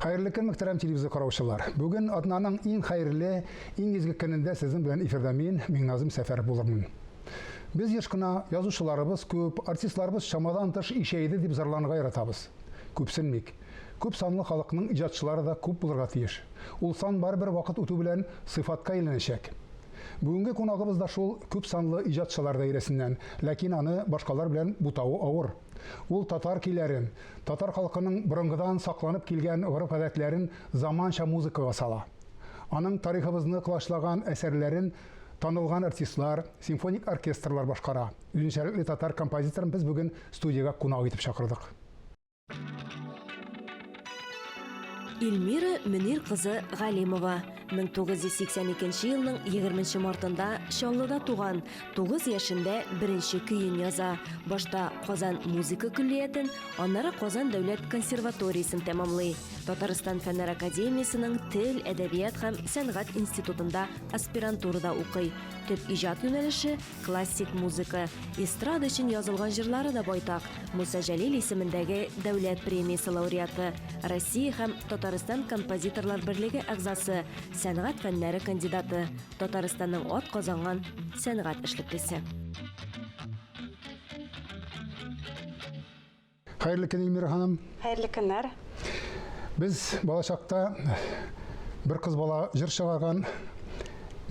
Хайырлы көн, мөхтәрәм телевизор караучылар. Бүген атнаның иң хайырлы, иң изге көнендә сезнең белән эфирдә мин Миңназым Сәфәр булырмын. Без еш кына язучыларыбыз күп, артистларыбыз чамадан тыш ишәйде дип зарланырга яратабыз. Күпсенмик. Күп санлы халыкның иҗатчылары да күп булырга тиеш. Ул сан барбер вакыт үтү белән сыйфатка әйләнәчәк. Бүгенге кунагыбыз да шул күп санлы иҗатчылар даирәсеннән, ләкин аны башкалар белән бутауы авыр. Ул татар көйләрен, татар халкының борынгыдан сакланып килгән гореф-гадәтләрен заманча музыкага сала. Аның тарихыбызны кылачлаган әсәрләрен танылган артистлар, симфоник оркестрлар башкара. Үзенчәлекле татар композиторын без бүген студияга кунак итеп чакырдык. Илмира Мөнир кызы Галимова 1982 елның 20 мартында Чаллыда туган, 9 яшендә беренче көен яза. Башта Казан музыка күллиятен, аннары Казан дәүләт консерваториясын тәмамлый. Татарстан фәннәр академиясының тел, әдәбият һәм сәнгать институтында аспирантурада укый. Төп иҗат юнәлеше классик музыка. Эстрада өчен язылган җырлары да байтак. Муса Җәлил исемендәге дәүләт премиясе лауреаты, Россия һәм Татарстан композиторлар берлеге әгъзасы, сәнгать фәннәре кандидаты, Татарстанның ат казанган сәнгать эшлеклесе. Хайырлы көн, Илмира ханым. Хайырлы көннәр. Без балачакта бер кыз бала җыр чыгарган,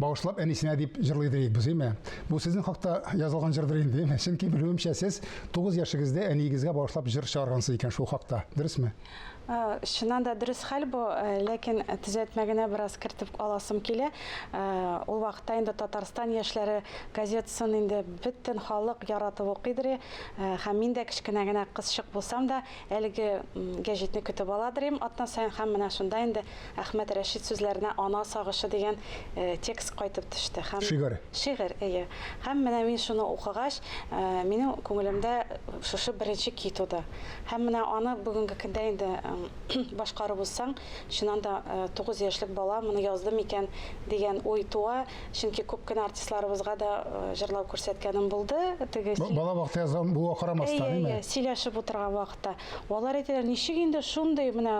багышлап әнисенә дип җырлыйдыр идек без, әйме? Бу сезнең хакта язылган җырдыр инде, әйме? Чөнки белүемчә сез 9 яшыгызда әнигезгә багышлап җыр чыгаргансыз икән шул хакта. Дөресме? Шуннан да дөрес хәл бу, ләкин төзәтмәгенә бераз кертеп аласым килә. Ул вакытта инде Татарстан яшьләре газетасын инде бөтен халык яратып укыйдыр. Һәм мин дә кичкенә генә кызчык булсам да, әлеге гәҗитне көтеп аладыр. Атна саен һәм менә шунда инде Әхмәт Рәшит сүзләренә ана сагышы дигән текст кайтып төште. Һәм шигырь, әйе. Һәм менә мин шуны укыгач, минем күңелемдә шушы беренче ки туды. Һәм менә аны бүгенге көндә инде башкарып булсаң, шуннан да 9 яшьлек бала моны язды микән дигән ой туа, чөнки күп кенә артистларыбызга да җырлау күрсәткәнем булды. Бала вакытта язган бу карамастан, әйме? Сөйләшеп утырган вакытта. Алар әйтәләр, ничек инде шундый менә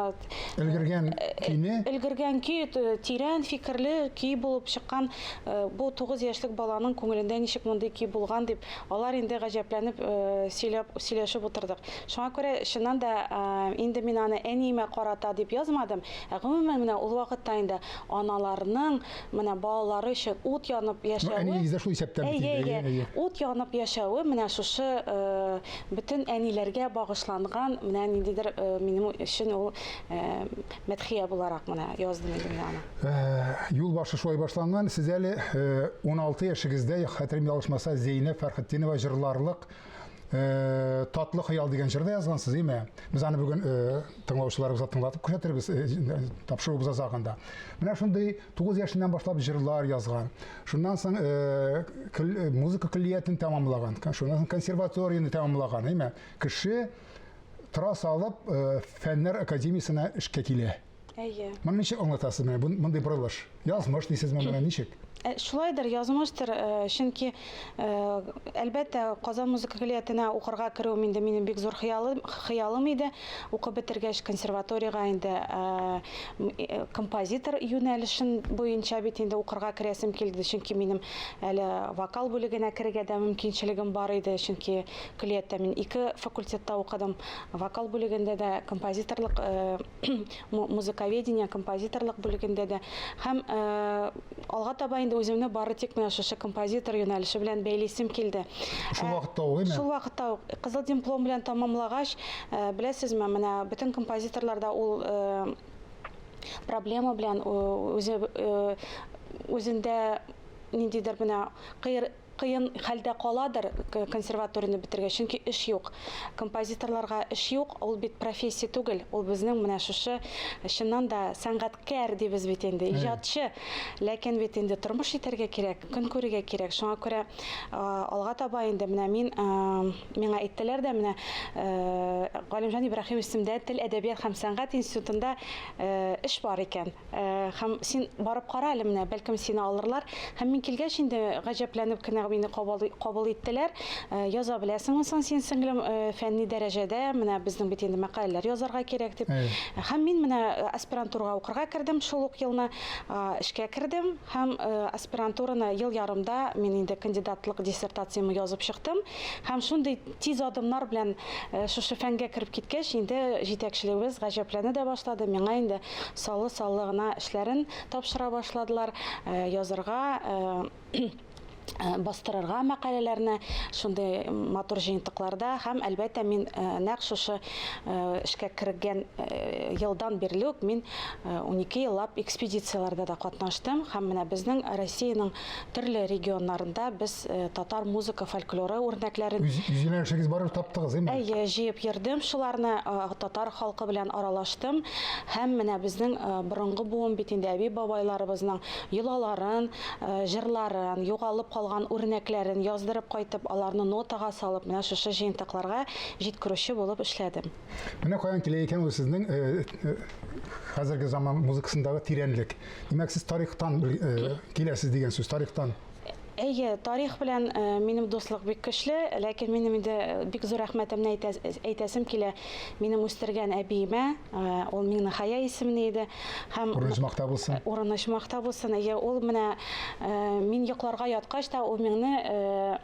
өлгергән көйне, өлгергән көй, тирән фикерле көй булып чыккан, бу 9 яшьлек баланың күңелендә ничек мондый көй булган дип, алар инде гаҗәпләнеп сөйләшеп утырдык. Шуңа күрә шуннан да инде мин аны әниемә карата дип язмадым. Гомумән менә ул вакытта инде аналарның менә балалары өчен ут янып яшәүе. Әнигездә шул исәптән бит. Ут янып яшәүе менә шушы бөтен әниләргә багышланган менә ниндидер минем өчен ул мәдхия буларак менә яздым инде аны. Юл башы шулай башланган. Сез әле 16 яшыгызда, хәтерем ялгышмаса, Зейнәп Фәрхетдинова җырларлык татлы хыял дигән җырда язгансыз, әйме? Без аны бүген тыңлаучыларыбызга тыңлатып күрсәтербез тапшыруыбыз азагында. Менә шундый 9 яшеннән башлап җырлар язган. Шуннан соң музыка көллиятен тәмамлаган. Шуннан соң консерваторияны тәмамлаган, әйме? Кеше тора салып фәннәр академиясенә эшкә килә. Әйе. Моны ничек аңлатасыз менә мондый борылыш? Язмыш дисезме менә ничек? Шулайдыр, язмыштыр, чөнки әлбәттә Казан музыка көллиятенә укырга керү минем бик зур хыялым иде. Укып бетергәч консерваторияга инде композитор юнәлешен буенча бит инде укырга керәсем килде, чөнки минем әле вокал бүлегенә керергә дә мөмкинчелегем бар иде, чөнки көллиятта мин 2 факультетта укыдым. Вокал бүлегендә дә композиторлык, музыковедение, композиторлык бүлегендә дә һәм алга таба үземне бары тик менә шушы композитор юнәлеше белән бәйлисем килде. Шул вакытта ук, әйме? Шул вакытта ук кызыл диплом белән тәмамлагач, беләсезме, менә бөтен композиторларда ул проблема белән үзендә ниндидер менә кыен хәлдә каладыр консерваторияны бетергәч, чөнки эш юк. Композиторларга эш юк, ул бит профессия түгел. Ул безнең менә шушы чыннан да сәнгатькәр дибез бит инде, иҗатчы. Ләкин бит инде тормыш итәргә кирәк, көн күрергә кирәк. Шуңа күрә алга таба инде менә миңа әйттеләр дә менә Галимҗан Ибраһимов исемендә тел, әдәбият һәм сәнгать институтында эш бар икән. Һәм син барып кара әле менә, бәлкем сине алырлар. Һәм мин килгәч инде гаҗәпләнеп кенә абыйны кабул иттеләр. Яза беләсеңме соң син сеңлем фәнни дәрәҗәдә менә безнең бит инде мәкаләләр язарга кирәк дип. Һәм мин менә аспирантурага укырга кердем, шул ук елны эшкә кердем һәм аспирантураны ел ярымда мин инде кандидатлык диссертациямны язып чыктым. Һәм шундый тиз адымнар белән шушы фәнгә кереп киткәч, инде җитәкчелегебез гаҗәпләнә дә башлады. Миңа инде салы гына эшләрен тапшыра башладылар, язарга бастырырга мәкаләләрне шундый матур җыентыкларда һәм әлбәттә мин нәкъ шушы эшкә кергән елдан бирле үк мин 12 еллап экспедицияләрдә дә катнаштым һәм менә безнең Россиянең төрле регионнарында без татар музыка фольклоры үрнәкләрен Юнәлешегез барып таптыгыз, әйме? Әйе, җыеп йөрдем, шуларны татар халкы белән аралаштым һәм менә безнең борынгы буын бит инде әби бабайларыбызның йолаларын, җырларын, югалып калган үрнәкләрен яздырып кайтып, аларны нотага салып, менә шушы җыентыкларга җиткерүче булып эшләдем. Менә каян килә икән ул сезнең хәзерге заман музыкасындагы тирәнлек. Димәк, сез тарихтан киләсез дигән сүз, тарихтан. Әйе, тарих белән минем дуслык бик көчле, ләкин минем инде бик зур рәхмәтемне әйтәсем килә минем үстергән әбиемә, ул Миңнехая исемле иде. Һәм Урынчмакта булсын. Урынчмакта булсын. Әйе, ул менә мин йокларга яткач та ул мине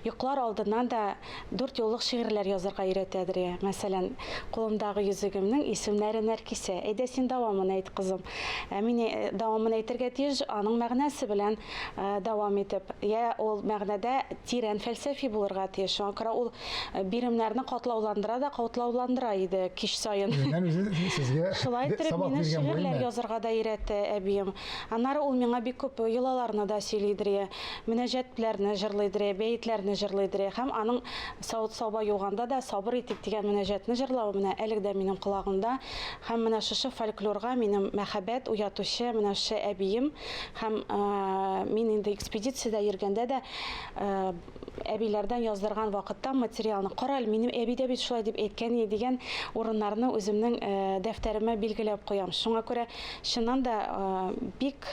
йоклар алдыннан да 4 юллык шигырьләр язарга өйрәтәдер. Мәсәлән, кулымдагы йөзегемнең исемнәре Нәркисә. Әйдә син дәвамын әйт, кызым. Мин дәвамын әйтергә тиеш, аның мәгънәсе белән дәвам итеп. Я ул мәгънәдә тирән фәлсәфи булырга тиеш. Шуңа күрә ул биремнәрне катлауландыра иде кич сайын. Шулай итеп мине шигырьләр язарга да өйрәтте әбием. Аннары ул миңа бик күп йолаларны да сөйлидер, мөнәҗәтләрне җырлыйдыр, бәйетләрне җырлыйдыр. Һәм аның савыт-саба юганда да сабыр итик дигән мөнәҗәтне җырлавы менә әле дә минем колагымда. Һәм менә шушы фольклорга минем мәхәббәт уятучы менә шушы әбием һәм мин инде экспедиция йөргәндә дә әбиләрдән яздырган вакытта материалны карал, минем әби дә бит шулай дип әйткән иде дигән урыннарны үземнең дәфтәремә билгеләп куям. Шуңа күрә чыннан да бик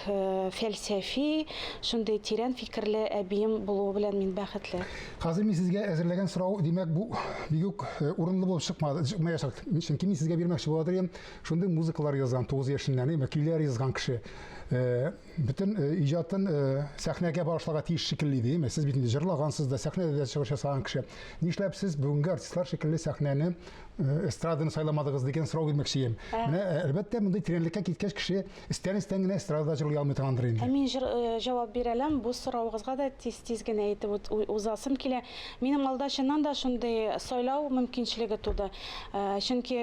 фәлсәфи, шундый тирән фикерле әбием булуы белән мин бәхетле. Хәзер мин сезгә әзерләгән сорау, димәк, бу бик урынлы булып чыкмаячак. Чөнки мин сезгә бирмәкче булдым, шундый музыкалар язган 9 яшеннән, көйләр язган кеше. Bütün icatın səhnəyə başlağa tiyиш şəkilli idi. Siz bitində jırlağansız da səhnədə də çıxış yasagan kişi. Nişləb siz бүгінгі artistlar şəkilli səhnəni estradını saylamadığınız degan so'rov bermoqchiyim. Mana albatta bunday trendlikka ketgach kishi istan-istangina estradada jilg'ay olmaydigandir endi. Мен жауап бере алам. Бу сорауыгызга да тиз генә әйтеп узасым килә. Минем алда чыннан да шундый сайлау мөмкинчелеге туды. Чөнки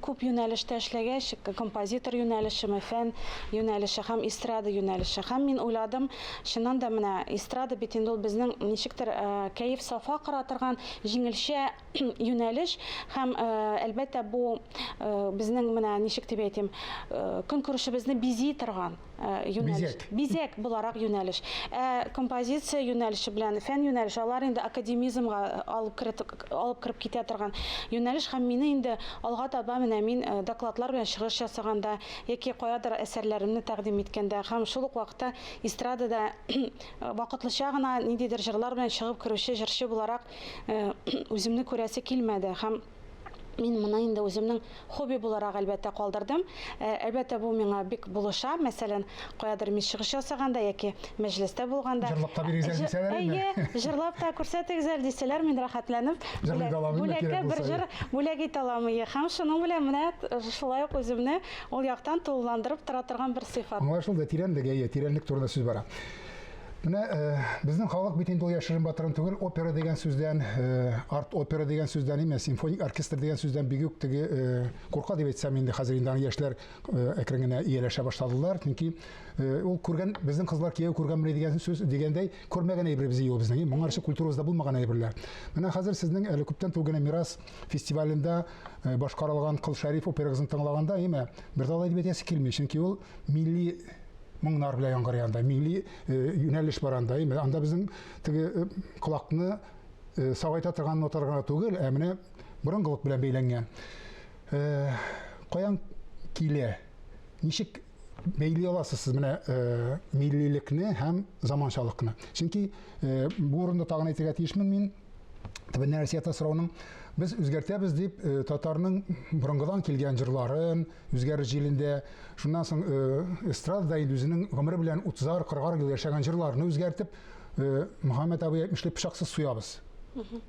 күп юнәлештә эшләгәч, композитор юнәлеше, фән юнәлеше һәм эстрада юнәлеше. Һәм мин уйладым, чыннан да менә эстрада бит инде ул безнең ничектер кәеф сафа каратырган җиңелчә юнәлеш һәм әлбәттә бу безнең менә ничек дип әйтим, көнкүрешебезне бизи торган юнәлеш. Бизәк буларак юнәлеш. Композиция юнәлеше белән фән юнәлеше алар инде академизмга алып кирип китә торган юнәлеш һәм мине инде алга таба менә мин докладлар белән чыгыш ясаганда яки каядыр әсәрләремне тәкъдим иткәндә һәм шул ук вакытта эстрадада вакытлыча гына ниндидер җырлар белән чыгып керүче җырчы буларак үземне күрәсе килмәде һәм мин моны инде үземнең хобби буларак әлбәттә калдырдым. Әлбәттә бу миңа бик булыша. Мәсәлән, каядыр мин чыгыш ясаганда яки мәҗлестә булганда җырлап та бирегез дисәләр инде. Җырлап та күрсәтегез дисәләр, мин рәхәтләнеп бүләккә бер җыр бүләк итә алам. Һәм шуның белән менә шулай ук үземне ул яктан тулыландырып тора торган бер сыйфат. Аңлашылды, тирәнлек турында сүз бара. Менә безнең халык бит инде яшерен батырын түгел, опера дигән сүздән, арт опера дигән сүздән эмас, симфоник оркестр дигән сүздән бик үк теге курка дип әйтсәм инде хәзер инде яшьләр әкрен генә ияләшә башладылар. Чөнки ул күргән безнең кызлар кияү күргән дигән сүз дигәндәй күрмәгән әйбер без ел безнең. Моңарчы культурабызда булмаган әйберләр. Менә хәзер сезнең әле күптән түгел мирас фестивалендә башкарылган Кыл Шәриф операсын тыңлаганда, бер дала дип әйтәсе килми, чөнки ул милли моңнар белән яңгырыганда, милли юнәлеш баранда, анда безнең теге колакны савайта торган ноталарга түгел, менә борынгылык белән бәйләнгән. Каян килә? Ничек бәйлей аласыз сіз менә миллилекне һәм заманчалыкны. Чөнки бу урында тагын әйтергә тиешмен мин, төбәннәр Россия сорауның без үзгәртәбез дип татарның борынгыдан килгән җырларын үзгәреш җилендә, шуннан соң эстрадада инде үзенең гомере белән 30-40 ел яшәгән җырларны үзгәртеп Мөхәммәд абый әйтмешле пычаксыз суябыз.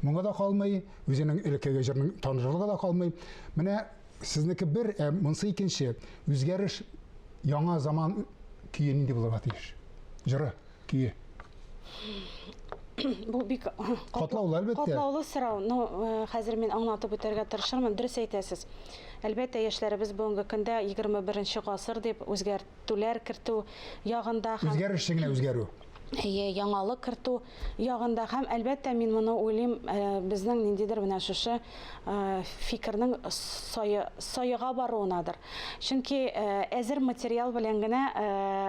Моңа да калмый, үзенең элеккеге җырның танырлыгы да калмый. Менә сезнеке бер, монысы икенче, үзгәреш яңа заман көе нинди булырга тиеш? Җыры, көе. Бу бик Катлаулы, әлбәттә. Катлаулы сорау. Ну, хәзер мин аңлатып үтәргә тырышырмын. Дөрес әйтәсез. Әлбәттә, яшьләребез бүгенге көндә 21 гасыр дип үзгәртүләр кертү ягында һәм Үзгәреш генә үзгәрү. яңалык кертү ягында һәм әлбәттә мин моны уйлыйм, безнең ниндидер менә шушы фикернең саега баруынадыр. Чөнки әзер материал белән генә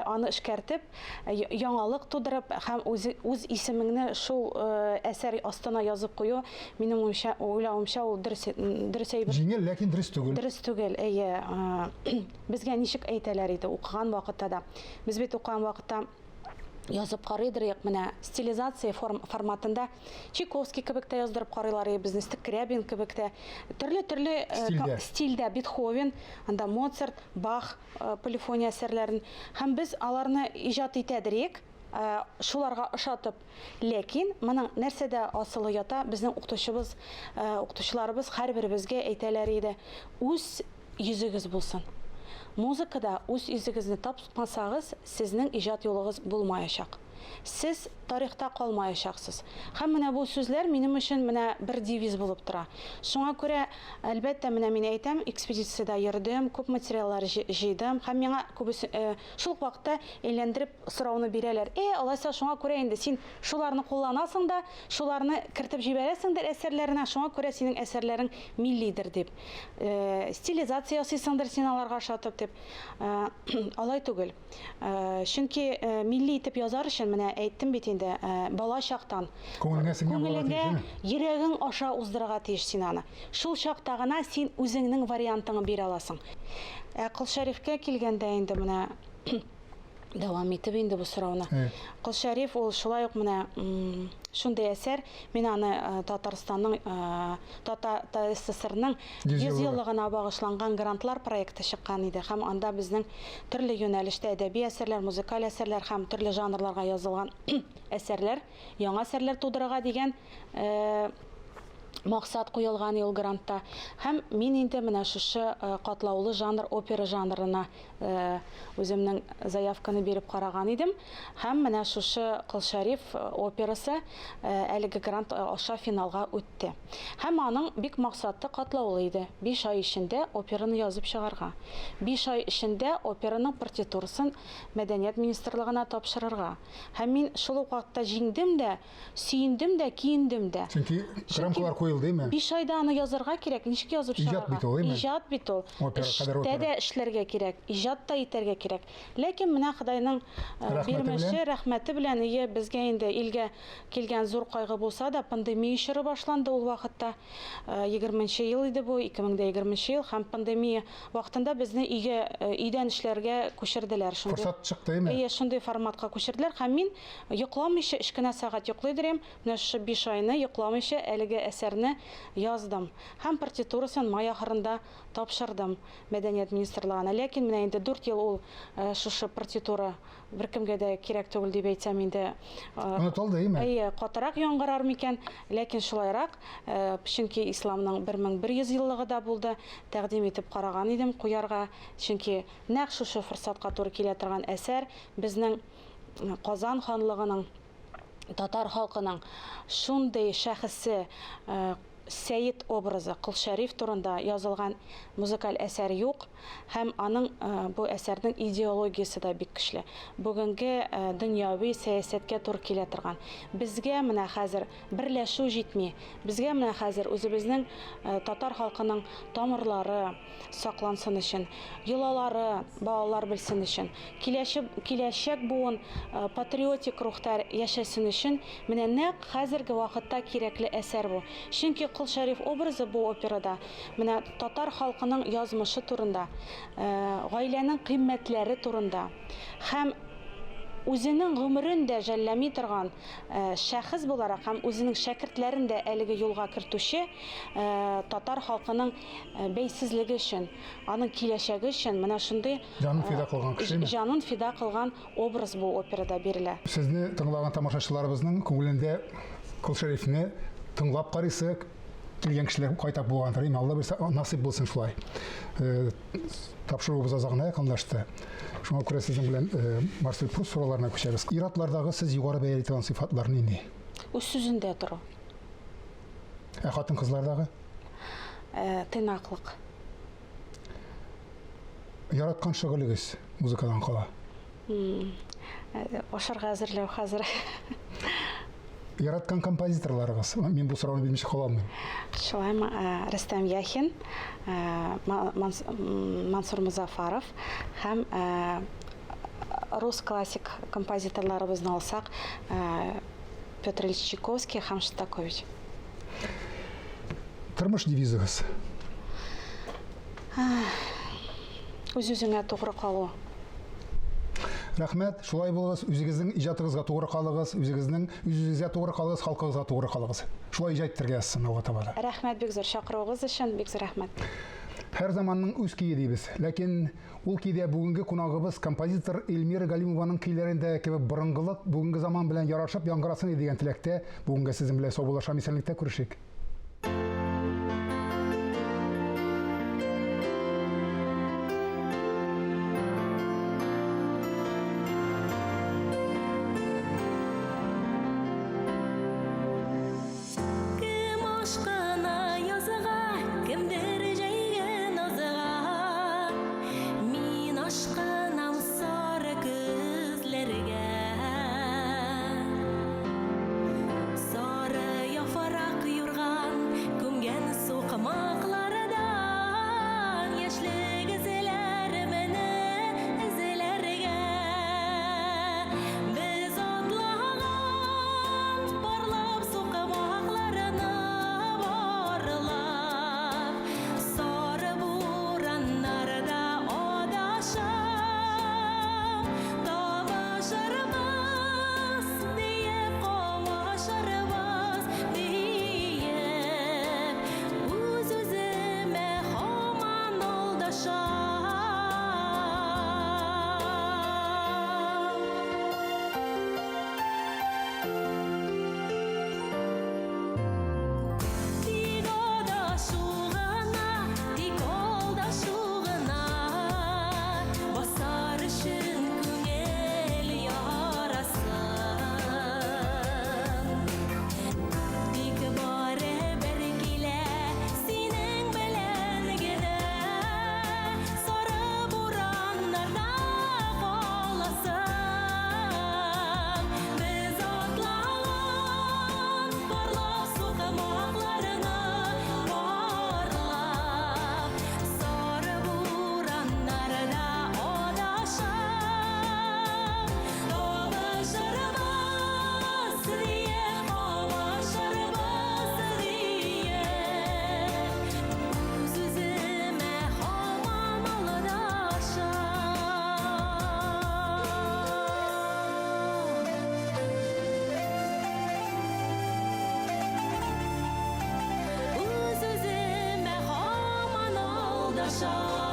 аны эшкәртеп, яңалык тудырып һәм үз исемеңне шул әсәр астына язып кую, минем уйлавымча, ул дөрес әйбер. Җиңел, ләкин дөрес түгел. Дөрес түгел. Безгә ничек әйтәләр иде укыган вакытта да. Без бит укыган вакытта язып карыйдыр, менә стилизация форматында Чайковский кебек тә яздырып карыйлар, безне Скрябин кебек тә төрле стильдә Бетховен, анда Моцарт, Бах полифония әсәрләрен һәм без аларны иҗат итәдерик, шуларга ошатып. Ләкин моның нәрсәдә асылы ята? Безнең укытучыларыбыз һәрберебезгә әйтәләр иде, үз йөзегез булсын. Музыкада үз йөзегезне тапмасагыз, сезнең иҗат юлыгыз булмаячак. Сез тарихта калмаячаксыз. Һәм менә бу сүзләр минем өчен менә бер девиз булып тора. Шуңа күрә әлбәттә менә мин әйтәм, экспедициядә йөрдем, күп материаллар җыйдым һәм миңа күбесе шул вакытта әйләндереп сорауны бирәләр. Алайса шуңа күрә инде син шуларны кулланасың да, шуларны кертеп җибәрәсеңдер әсәрләренә, шуңа күрә синең әсәрләрең миллидер дип. Стилизация ясыйсыңдыр син аларга ошатып дип. Алай түгел. Чөнки милли итеп язар өчен менә әйттем бит инде, бала чактан күңелеңә, йөрәгең аша уздырырга тиеш син аны. Шул чакта гына син үзеңнең вариантыңны бирә аласың. Кыл Шәрифкә килгәндә инде менә дәвам итеп инде бу сорауны. Кыл Шәриф ул шулай ук менә шундый әсәр, мин аны Татарстанның СССРның 100 еллыгына багышланган грантлар проекты чыккан иде һәм анда безнең төрле юнәлештә әдәби әсәрләр, музыкаль әсәрләр һәм төрле жанрларга язылган әсәрләр, яңа әсәрләр тудырырга дигән максат куелган ел грантта. Һәм мин инде менә шушы катлаулы жанр, опера жанрына үземнең заявканы биреп караган идем. Һәм менә шушы Кыл Шәриф операсы әлеге грант аша финалга үтте. Һәм аның бик максаты катлаулы иде. 5 ай эчендә операны язып чыгарга. 5 ай эчендә операның партитурасын Мәдәният министрлыгына тапшырырга. Һәм мин шул вакытта җиңдем дә, сөендем дә, киендем дә. Чөнки рамкалар куелды. 5 айда аны язырга кирәк, ничек язып чыгарга? Иҗат бит ул. Эштә дә эшләргә кирәк, иҗат та итәргә кирәк. Ләкин менә Худайның бирмеше, рәхмәте белән безгә инде илгә килгән зур кайгы булса да, пандемия чоры башланды ул вакытта. 20-нче ел иде бу, 2020 ел һәм пандемия вакытында безне өйдән эшләргә күчерделәр. Форсат чыкты, әйме? Шундый форматка күчерделәр һәм мин йокламыйча 2 генә сәгать йоклыйдым. Менә шу 5 айны йокламыйча әлеге әсәрне яздым. Һәм партитурасын май ахырында тапшырдым Мәдәният министрлыгына. Ләкин менә инде 4 ел ул шушы партитура беркемгә дә кирәк түгел дип әйтсәм инде. Онытылды, әйме? Катырак яңгырар микән? Ләкин шулайрак, чөнки исламның 1100 еллыгы да булды, тәкъдим итеп караган идем куярга. Чөнки нәкъ шушы форсатка туры килә торган әсәр безнең Казан ханлыгының, татар халкының шундый шәхесе, Сәйид образы, Кыл Шәриф турында язылган музыкаль әсәр юк һәм аның бу әсәрнең идеологиясе да бик көчле. Бүгенге дөньяви сәясәткә туры килә торган. Безгә менә хәзер берләшү җитми. Безгә менә хәзер үзебезнең татар халкының тамырлары саклансын өчен, йолалары балалар белсен өчен, киләчәк буын патриотик рухтар яшәсен өчен менә нәкъ хәзерге вакытта кирәкле әсәр бу. Чөнки Кол Шәриф образы бу операда менә татар халкының язмышы турында, гаиләнең кыйммәтләре турында һәм үзенең гомерен дә жәлләми торган шәхес буларак һәм үзенең шәкертләрен дә әлеге юлга кертүче татар халкының бәйсезлеге өчен, аның киләчәге өчен менә шундый Җанын фида кылган кеше. җанын фида кылган образ бу операда бирелә. Сезне тыңлаган тамашачыларыбызның күңелендә Кол Шәрифне тыңлап карыйсы килгән кешеләр кайтап булгандыр. Инде Алла берсе насыйп булсын шулай. Тапшыруыбыз азагына якынлашты. Шуңа күрә сезнең белән Марсель Пруст сорауларына күчәбез. Иратлардагы сез югары бәяле итгән сыйфатлар нинди? Үз сүзендә тору, Хатын-кызлардагы тыйнаклык, яраткан шөгылегез музыкадан кала. ашарга әзерләү хәзер. Яраткан композиторларыгыз. Мин бу сорауны белмичә калам. Шулаймы, Рөстәм Яхин, Мансур Музафаров һәм рус классик композиторларыбызны алсак, Петр Ильич Чайковский һәм Шостакович. Тормыш девизыгыз. Үз-үзеңә тугры калу. Рәхмәт, шулай булыгыз, үзегезнең иҗатыгызга тугры калыгыз, үзегезгә тугры калыгыз, халкыгызга тугры калыгыз. Шулай иҗат итәргә яссын Алла Таала. Рәхмәт бик зур чакыруыгыз өчен, бик зур рәхмәт. Һәр заманның үз көе дибез, ләкин ул көйдә бүгенге кунагыбыз композитор Эльмира Галимованың көйләрендә кебек борынгылык бүгенге заман белән ярашып яңгырасын дигән теләктә бүгенге сезнең белән саубуллашам исәнлектә күрешик. Show.